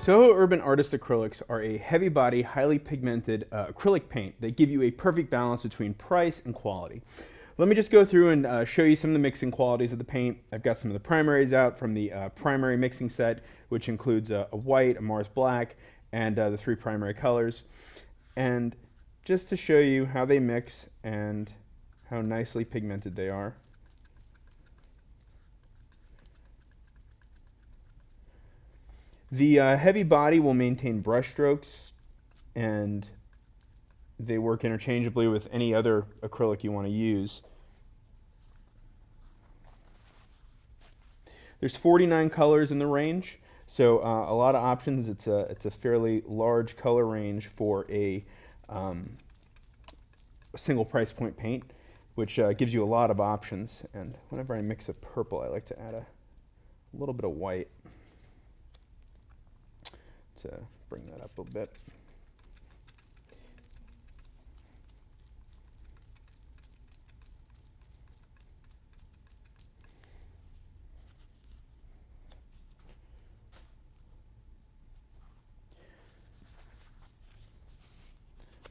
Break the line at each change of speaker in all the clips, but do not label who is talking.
SoHo Urban Artist Acrylics are a heavy body, highly pigmented acrylic paint that give you a perfect balance between price and quality. Let me just go through and show you some of the mixing qualities of the paint. I've got some of the primaries out from the primary mixing set, which includes a white, a Mars black, and the 3 primary colors. And just to show you how they mix and how nicely pigmented they are. The heavy body will maintain brush strokes, and they work interchangeably with any other acrylic you want to use. There's 49 colors in the range, so a lot of options. It's a fairly large color range for a single price point paint, which gives you a lot of options. And whenever I mix a purple, I like to add a little bit of white to bring that up a bit.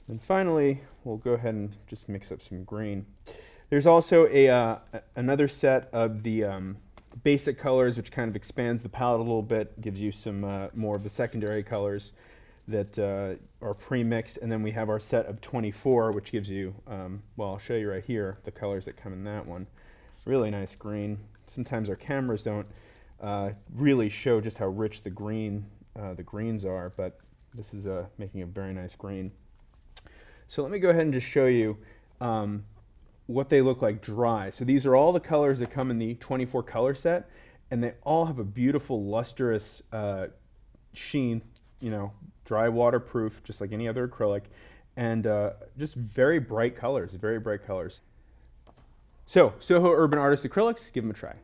And finally, we'll go ahead and just mix up some green. There's also another set of the basic colors, which kind of expands the palette a little bit, gives you some more of the secondary colors that are pre-mixed. And then we have our set of 24, which gives you, well, I'll show you right here, the colors that come in that one. Really nice green. Sometimes our cameras don't really show just how rich the greens are, but this is making a very nice green. So let me go ahead and just show you what they look like dry. So these are all the colors that come in the 24 color set, and they all have a beautiful lustrous sheen, you know, dry waterproof, just like any other acrylic, and just very bright colors, very bright colors. So SoHo Urban Artist Acrylics, give them a try.